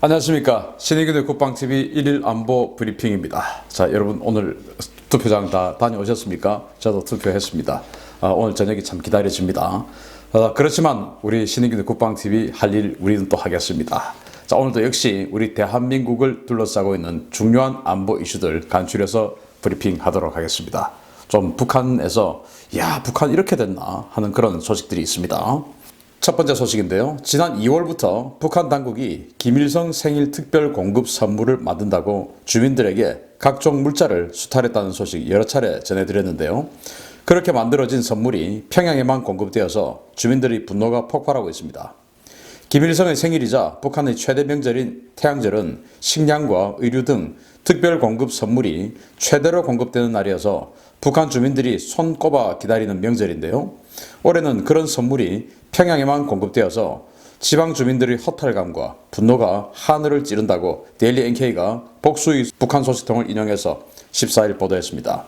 안녕하십니까. 신의균의 국방TV 1일 안보 브리핑입니다. 자, 여러분 오늘 투표장 다 다녀오셨습니까? 저도 투표했습니다. 오늘 저녁이 참 기다려집니다. 그렇지만 우리 신의균의 국방TV 할 일 우리는 또 하겠습니다. 자, 오늘도 역시 우리 대한민국을 둘러싸고 있는 중요한 안보 이슈들 간추려서 브리핑하도록 하겠습니다. 좀 북한에서 북한 이렇게 됐나 하는 그런 소식들이 있습니다. 첫 번째 소식인데요. 지난 2월부터 북한 당국이 김일성 생일 특별 공급 선물을 만든다고 주민들에게 각종 물자를 수탈했다는 소식 여러 차례 전해드렸는데요. 그렇게 만들어진 선물이 평양에만 공급되어서 주민들의 분노가 폭발하고 있습니다. 김일성의 생일이자 북한의 최대 명절인 태양절은 식량과 의류 등 특별 공급 선물이 최대로 공급되는 날이어서 북한 주민들이 손꼽아 기다리는 명절인데요. 올해는 그런 선물이 평양에만 공급되어서 지방 주민들의 허탈감과 분노가 하늘을 찌른다고 데일리 NK가 복수의 북한 소식통을 인용해서 14일 보도했습니다.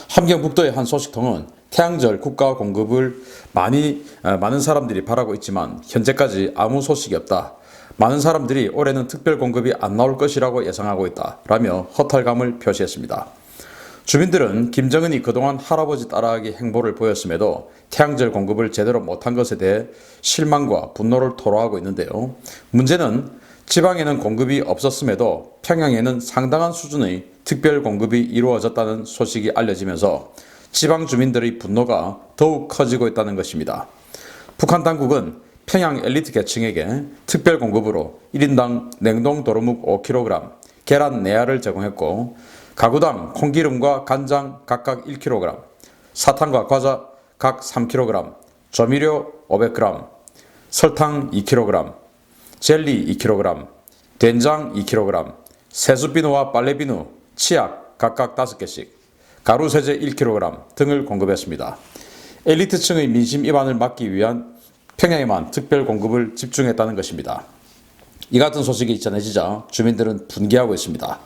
함경북도의 한 소식통은 태양절 국가 공급을 많은 사람들이 바라고 있지만 현재까지 아무 소식이 없다. 많은 사람들이 올해는 특별 공급이 안 나올 것이라고 예상하고 있다. 라며 허탈감을 표시했습니다. 주민들은 김정은이 그동안 할아버지 따라하기 행보를 보였음에도 태양절 공급을 제대로 못한 것에 대해 실망과 분노를 토로하고 있는데요. 문제는 지방에는 공급이 없었음에도 평양에는 상당한 수준의 특별 공급이 이루어졌다는 소식이 알려지면서 지방 주민들의 분노가 더욱 커지고 있다는 것입니다. 북한 당국은 평양 엘리트 계층에게 특별 공급으로 1인당 냉동 도루묵 5kg, 계란 4알을 제공했고 가구당 콩기름과 간장 각각 1kg, 사탕과 과자 각 3kg, 조미료 500g, 설탕 2kg, 젤리 2kg, 된장 2kg, 세수비누와 빨래비누, 치약 각각 5개씩, 가루세제 1kg 등을 공급했습니다. 엘리트층의 민심 이반을 막기 위한 평양에만 특별 공급을 집중했다는 것입니다. 이 같은 소식이 전해지자 주민들은 분개하고 있습니다.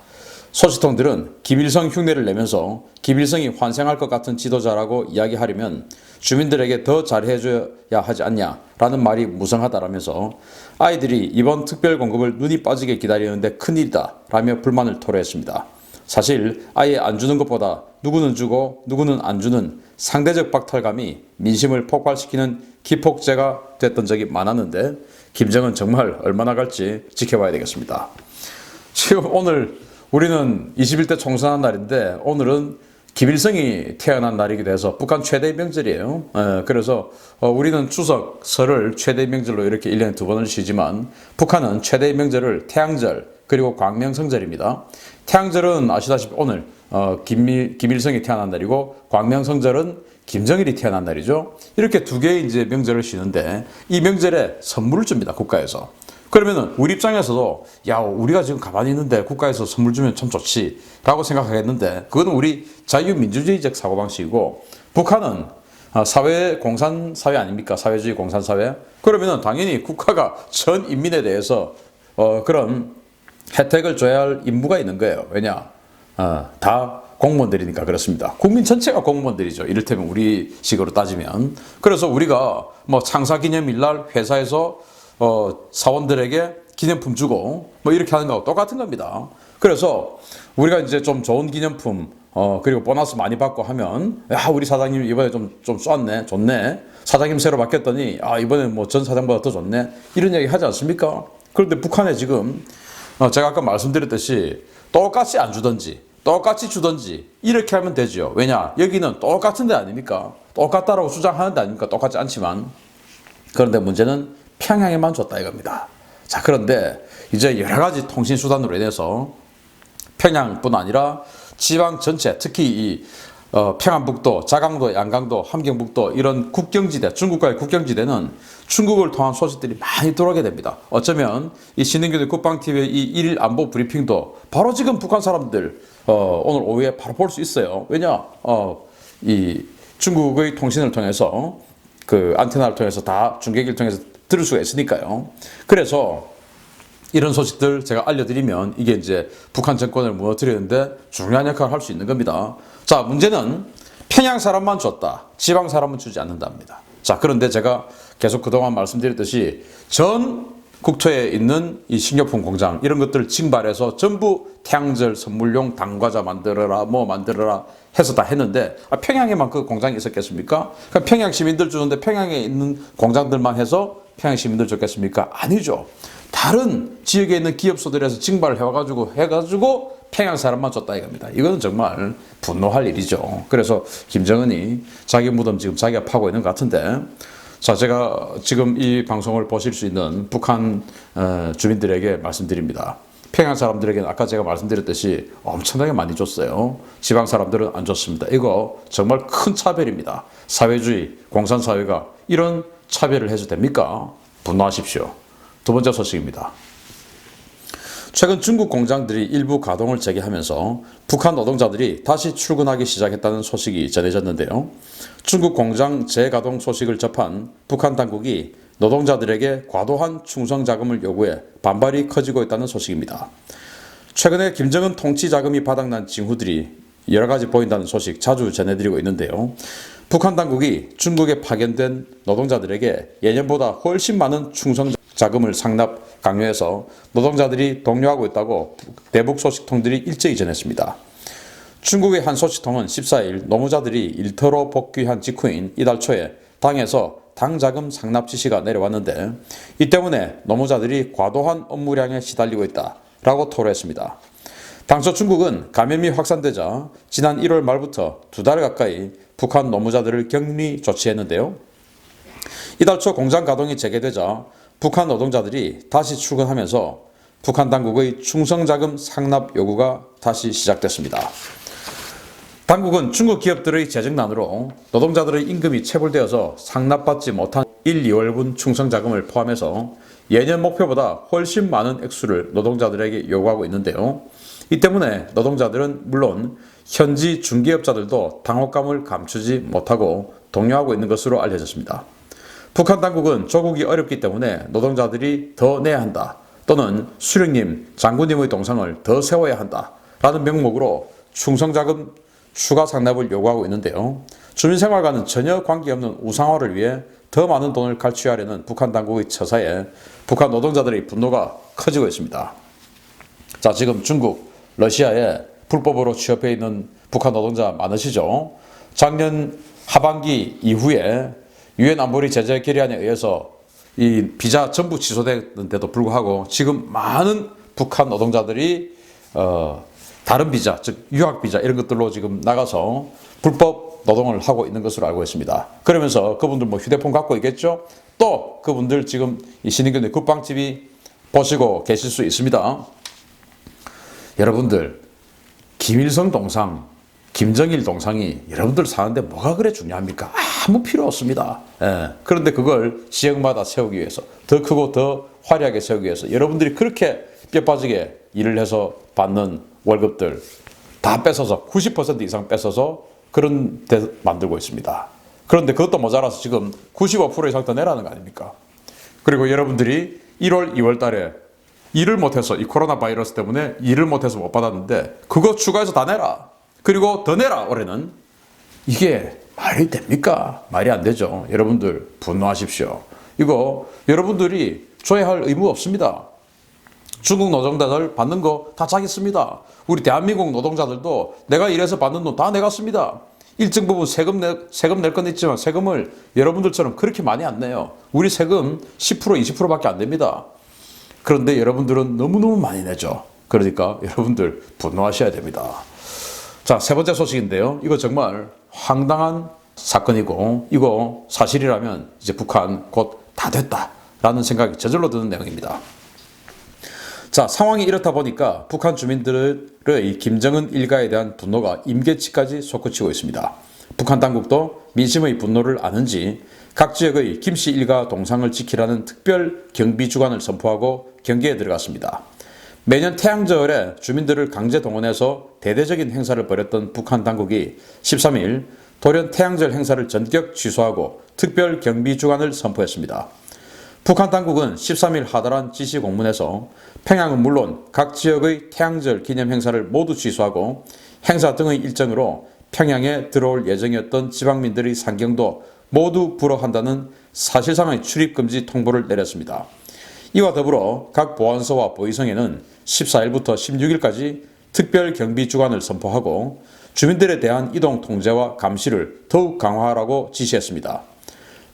소식통들은 김일성 흉내를 내면서 김일성이 환생할 것 같은 지도자라고 이야기하려면 주민들에게 더 잘해줘야 하지 않냐라는 말이 무성하다라면서 아이들이 이번 특별 공급을 눈이 빠지게 기다리는데 큰일이다 라며 불만을 토로했습니다. 사실 아예 안 주는 것보다 누구는 주고 누구는 안 주는 상대적 박탈감이 민심을 폭발시키는 기폭제가 됐던 적이 많았는데 김정은 정말 얼마나 갈지 지켜봐야 되겠습니다. 지금 오늘 우리는 21대 총선한 날인데 오늘은 김일성이 태어난 날이기도 해서 북한 최대 명절이에요. 그래서 우리는 추석, 설을 최대 명절로 이렇게 1년에 2번을 쉬지만 북한은 최대 명절을 태양절 그리고 광명성절입니다. 태양절은 아시다시피 오늘 김일성이 태어난 날이고 광명성절은 김정일이 태어난 날이죠. 이렇게 두 개의 이제 명절을 쉬는데 이 명절에 선물을 줍니다. 국가에서. 그러면은 우리 입장에서도 우리가 지금 가만히 있는데 국가에서 선물 주면 참 좋지 라고 생각하겠는데 그거는 우리 자유민주주의적 사고방식이고 북한은 사회 공산사회 아닙니까? 사회주의 공산사회? 그러면은 당연히 국가가 전 인민에 대해서 그런 혜택을 줘야 할 임무가 있는 거예요. 왜냐? 다 공무원들이니까 그렇습니다. 국민 전체가 공무원들이죠. 이를테면 우리 식으로 따지면. 그래서 우리가 창사기념일 날 회사에서 사원들에게 기념품 주고 이렇게 하는 거하고 똑같은 겁니다. 그래서 우리가 이제 좀 좋은 기념품 그리고 보너스 많이 받고 하면 우리 사장님 이번에 좀 쐈네 좋네 사장님 새로 바뀌었더니 이번에 전 사장보다 더 좋네 이런 얘기 하지 않습니까? 그런데 북한에 지금 제가 아까 말씀드렸듯이 똑같이 안 주든지 똑같이 주든지 이렇게 하면 되죠. 왜냐? 여기는 똑같은 데 아닙니까? 똑같다라고 주장하는 데 아닙니까? 똑같지 않지만 그런데 문제는 평양에만 줬다 이겁니다. 자, 그런데 이제 여러 가지 통신 수단으로 인해서 평양뿐 아니라 지방 전체 특히 이 평안북도, 자강도, 양강도, 함경북도 이런 국경지대, 중국과의 국경지대는 중국을 통한 소식들이 많이 들어오게 됩니다. 어쩌면 이 신의균의 국방TV의 이 1일 안보 브리핑도 바로 지금 북한 사람들 오늘 오후에 바로 볼 수 있어요. 왜냐? 이 중국의 통신을 통해서 그 안테나를 통해서 다 중계기를 통해서 들을 수가 있으니까요. 그래서 이런 소식들 제가 알려드리면 이게 이제 북한 정권을 무너뜨리는데 중요한 역할을 할 수 있는 겁니다. 자, 문제는 평양 사람만 줬다. 지방 사람은 주지 않는답니다. 자, 그런데 제가 계속 그동안 말씀드렸듯이 전 국토에 있는 이 식료품 공장 이런 것들을 징발해서 전부 태양절 선물용 당과자 만들어라 뭐 만들어라 해서 다 했는데 평양에만 그 공장이 있었겠습니까? 그러니까 평양 시민들 주는데 평양에 있는 공장들만 해서 평양 시민들 줬겠습니까? 아니죠. 다른 지역에 있는 기업소들에서 징발을 해가지고 평양 사람만 줬다 이겁니다. 이거는 정말 분노할 일이죠. 그래서 김정은이 자기 무덤 지금 자기가 파고 있는 것 같은데, 자, 제가 지금 이 방송을 보실 수 있는 북한 주민들에게 말씀드립니다. 평양 사람들에게는 아까 제가 말씀드렸듯이 엄청나게 많이 줬어요. 지방 사람들은 안 줬습니다. 이거 정말 큰 차별입니다. 사회주의, 공산사회가 이런 차별을 해도 됩니까? 분노하십시오. 두 번째 소식입니다. 최근 중국 공장들이 일부 가동을 재개하면서 북한 노동자들이 다시 출근하기 시작했다는 소식이 전해졌는데요. 중국 공장 재가동 소식을 접한 북한 당국이 노동자들에게 과도한 충성 자금을 요구해 반발이 커지고 있다는 소식입니다. 최근에 김정은 통치 자금이 바닥난 징후들이 여러 가지 보인다는 소식 자주 전해드리고 있는데요. 북한 당국이 중국에 파견된 노동자들에게 예년보다 훨씬 많은 충성 자금을 상납 강요해서 노동자들이 독려하고 있다고 대북 소식통들이 일제히 전했습니다. 중국의 한 소식통은 14일 노무자들이 일터로 복귀한 직후인 이달 초에 당에서 당자금 상납 지시가 내려왔는데 이 때문에 노무자들이 과도한 업무량에 시달리고 있다라고 토로했습니다. 당초 중국은 감염이 확산되자 지난 1월 말부터 2달 가까이 북한 노무자들을 격리 조치했는데요. 이달 초 공장 가동이 재개되자 북한 노동자들이 다시 출근하면서 북한 당국의 충성자금 상납 요구가 다시 시작됐습니다. 당국은 중국 기업들의 재정난으로 노동자들의 임금이 체불되어서 상납받지 못한 1, 2월분 충성자금을 포함해서 예년 목표보다 훨씬 많은 액수를 노동자들에게 요구하고 있는데요. 이 때문에 노동자들은 물론 현지 중개업자들도 당혹감을 감추지 못하고 동요하고 있는 것으로 알려졌습니다. 북한 당국은 조국이 어렵기 때문에 노동자들이 더 내야 한다 또는 수령님, 장군님의 동상을 더 세워야 한다라는 명목으로 충성자금 추가 상납을 요구하고 있는데요. 주민생활과는 전혀 관계없는 우상화를 위해 더 많은 돈을 갈취하려는 북한 당국의 처사에 북한 노동자들의 분노가 커지고 있습니다. 자, 지금 중국, 러시아에 불법으로 취업해 있는 북한 노동자 많으시죠? 작년 하반기 이후에 유엔 안보리 제재 결의안에 의해서 이 비자 전부 취소됐는데도 불구하고 지금 많은 북한 노동자들이 다른 비자, 즉 유학 비자 이런 것들로 지금 나가서 불법 노동을 하고 있는 것으로 알고 있습니다. 그러면서 그분들 뭐 휴대폰 갖고 있겠죠? 또 그분들 지금 이 신인근의 국방TV 보시고 계실 수 있습니다. 여러분들 김일성 동상, 김정일 동상이 여러분들 사는데 뭐가 그래 중요합니까? 아무 필요 없습니다. 그런데 그걸 지역마다 세우기 위해서 더 크고 더 화려하게 세우기 위해서 여러분들이 그렇게 뼈빠지게 일을 해서 받는 월급들 다 뺏어서 90% 이상 뺏어서 그런 데 만들고 있습니다. 그런데 그것도 모자라서 지금 95% 이상 더 내라는 거 아닙니까? 그리고 여러분들이 1월, 2월 달에 일을 못해서 이 코로나 바이러스 때문에 일을 못해서 못 받았는데 그거 추가해서 다 내라. 그리고 더 내라 올해는. 이게 말이 됩니까? 말이 안 되죠. 여러분들 분노하십시오. 이거 여러분들이 줘야 할 의무 없습니다. 중국 노동자들 받는 거 다 자기 씁니다. 우리 대한민국 노동자들도 내가 일해서 받는 돈 다 내가 씁니다. 일정 부분 세금 낼 건 있지만 세금을 여러분들처럼 그렇게 많이 안 내요. 우리 세금 10% 20%밖에 안 됩니다. 그런데 여러분들은 너무너무 많이 내죠. 그러니까 여러분들 분노하셔야 됩니다. 자, 세 번째 소식인데요. 이거 정말 황당한 사건이고 이거 사실이라면 이제 북한 곧 다 됐다라는 생각이 저절로 드는 내용입니다. 자, 상황이 이렇다 보니까 북한 주민들의 김정은 일가에 대한 분노가 임계치까지 솟구치고 있습니다. 북한 당국도 민심의 분노를 아는지 각 지역의 김씨 일가 동상을 지키라는 특별 경비 주간을 선포하고 경계에 들어갔습니다. 매년 태양절에 주민들을 강제 동원해서 대대적인 행사를 벌였던 북한 당국이 13일 돌연 태양절 행사를 전격 취소하고 특별 경비 주간을 선포했습니다. 북한 당국은 13일 하달한 지시 공문에서 평양은 물론 각 지역의 태양절 기념 행사를 모두 취소하고 행사 등의 일정으로 평양에 들어올 예정이었던 지방민들의 상경도 모두 불허한다는 사실상의 출입금지 통보를 내렸습니다. 이와 더불어 각 보안소와 보위성에는 14일부터 16일까지 특별 경비 주간을 선포하고 주민들에 대한 이동 통제와 감시를 더욱 강화하라고 지시했습니다.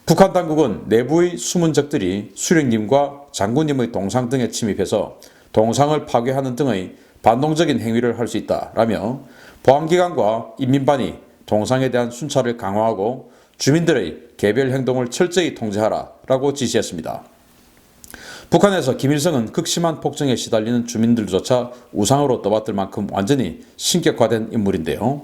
북한 당국은 내부의 숨은 적들이 수령님과 장군님의 동상 등에 침입해서 동상을 파괴하는 등의 반동적인 행위를 할 수 있다라며 보안기관과 인민반이 동상에 대한 순찰을 강화하고 주민들의 개별 행동을 철저히 통제하라라고 지시했습니다. 북한에서 김일성은 극심한 폭정에 시달리는 주민들조차 우상으로 떠받들 만큼 완전히 신격화된 인물인데요.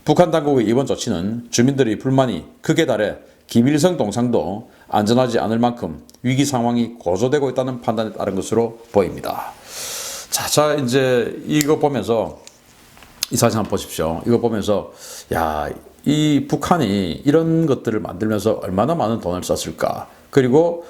북한 당국의 이번 조치는 주민들의 불만이 극에 달해 김일성 동상도 안전하지 않을 만큼 위기 상황이 고조되고 있다는 판단에 따른 것으로 보입니다. 자 이제 이거 보면서 이 사진 한번 보십시오. 이거 보면서 이 북한이 이런 것들을 만들면서 얼마나 많은 돈을 썼을까, 그리고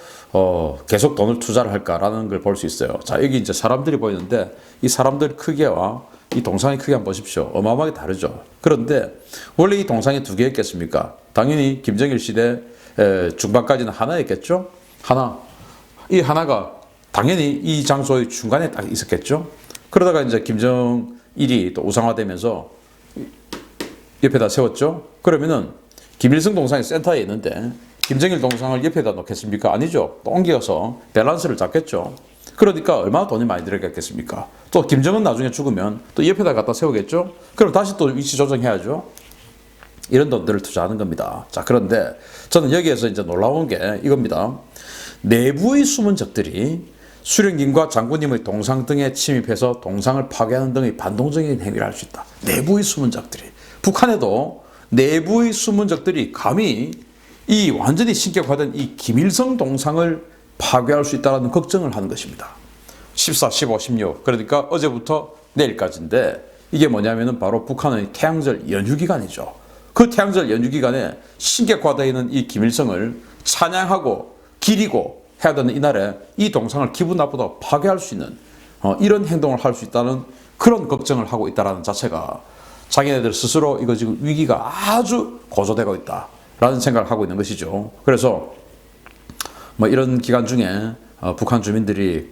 계속 돈을 투자를 할까라는 걸 볼 수 있어요. 자, 여기 이제 사람들이 보이는데 이 사람들 크기와 이 동상의 크기 한번 보십시오. 어마어마하게 다르죠. 그런데 원래 이 동상이 두 개였겠습니까? 당연히 김정일 시대 중반까지는 하나였겠죠. 이 하나가 당연히 이 장소의 중간에 딱 있었겠죠. 그러다가 이제 김정일이 또 우상화되면서 옆에다 세웠죠. 그러면은 김일성 동상이 센터에 있는데 김정일 동상을 옆에다 놓겠습니까? 아니죠. 또 옮겨서 밸런스를 잡겠죠. 그러니까 얼마나 돈이 많이 들어갔겠습니까? 또 김정은 나중에 죽으면 또 옆에다 갖다 세우겠죠. 그럼 다시 또 위치 조정해야죠. 이런 돈들을 투자하는 겁니다. 자, 그런데 저는 여기에서 이제 놀라운 게 이겁니다. 내부의 숨은 적들이 수령님과 장군님의 동상 등에 침입해서 동상을 파괴하는 등의 반동적인 행위를 할 수 있다. 내부의 숨은 적들이. 북한에도 내부의 숨은 적들이 감히 이 완전히 신격화된 이 김일성 동상을 파괴할 수 있다는 걱정을 하는 것입니다. 14, 15, 16 그러니까 어제부터 내일까지인데 이게 뭐냐면은 바로 북한의 태양절 연휴 기간이죠. 그 태양절 연휴 기간에 신격화되어 있는 이 김일성을 찬양하고 기리고 해야 되는 이날에 이 동상을 기분 나쁘다고 파괴할 수 있는 이런 행동을 할 수 있다는 그런 걱정을 하고 있다는 자체가 자기네들 스스로 이거 지금 위기가 아주 고조되고 있다라는 생각을 하고 있는 것이죠. 그래서 뭐 이런 기간 중에 북한 주민들이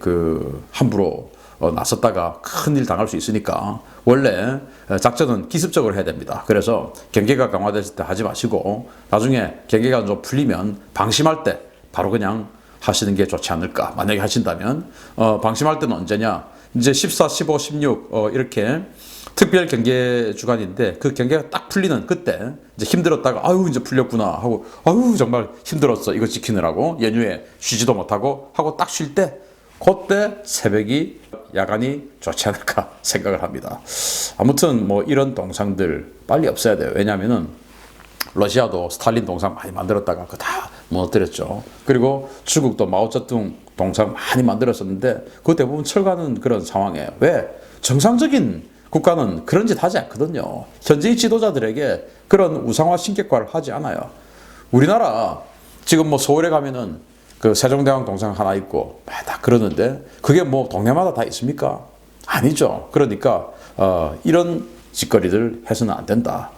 함부로 나섰다가 큰일 당할 수 있으니까 원래 작전은 기습적으로 해야 됩니다. 그래서 경계가 강화됐을 때 하지 마시고 나중에 경계가 좀 풀리면 방심할 때 바로 그냥 하시는 게 좋지 않을까. 만약에 하신다면 방심할 때는 언제냐, 이제 14, 15, 16 이렇게 특별 경계 주간인데 그 경계가 딱 풀리는 그때 이제 힘들었다가 아유 이제 풀렸구나 하고 아유 정말 힘들었어 이거 지키느라고 연휴에 쉬지도 못하고 하고 딱 쉴 때 그때 새벽이 야간이 좋지 않을까 생각을 합니다. 아무튼 뭐 이런 동상들 빨리 없애야 돼요. 왜냐하면은 러시아도 스탈린 동상 많이 만들었다가 그거 다 무너뜨렸죠. 그리고 중국도 마오쩌둥 동상 많이 만들었었는데 그거 대부분 철가는 그런 상황이에요. 왜? 정상적인 국가는 그런 짓 하지 않거든요. 현재의 지도자들에게 그런 우상화 신격화를 하지 않아요. 우리나라 지금 뭐 서울에 가면은 그 세종대왕 동상 하나 있고 다 그러는데 그게 뭐 동네마다 다 있습니까? 아니죠. 그러니까 이런 짓거리들 해서는 안 된다.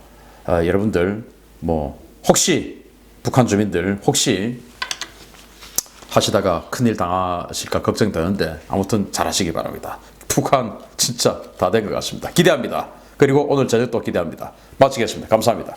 여러분들 뭐 혹시 북한 주민들 혹시 하시다가 큰일 당하실까 걱정되는데 아무튼 잘하시기 바랍니다. 북한 진짜 다 된 것 같습니다. 기대합니다. 그리고 오늘 저녁 또 기대합니다. 마치겠습니다. 감사합니다.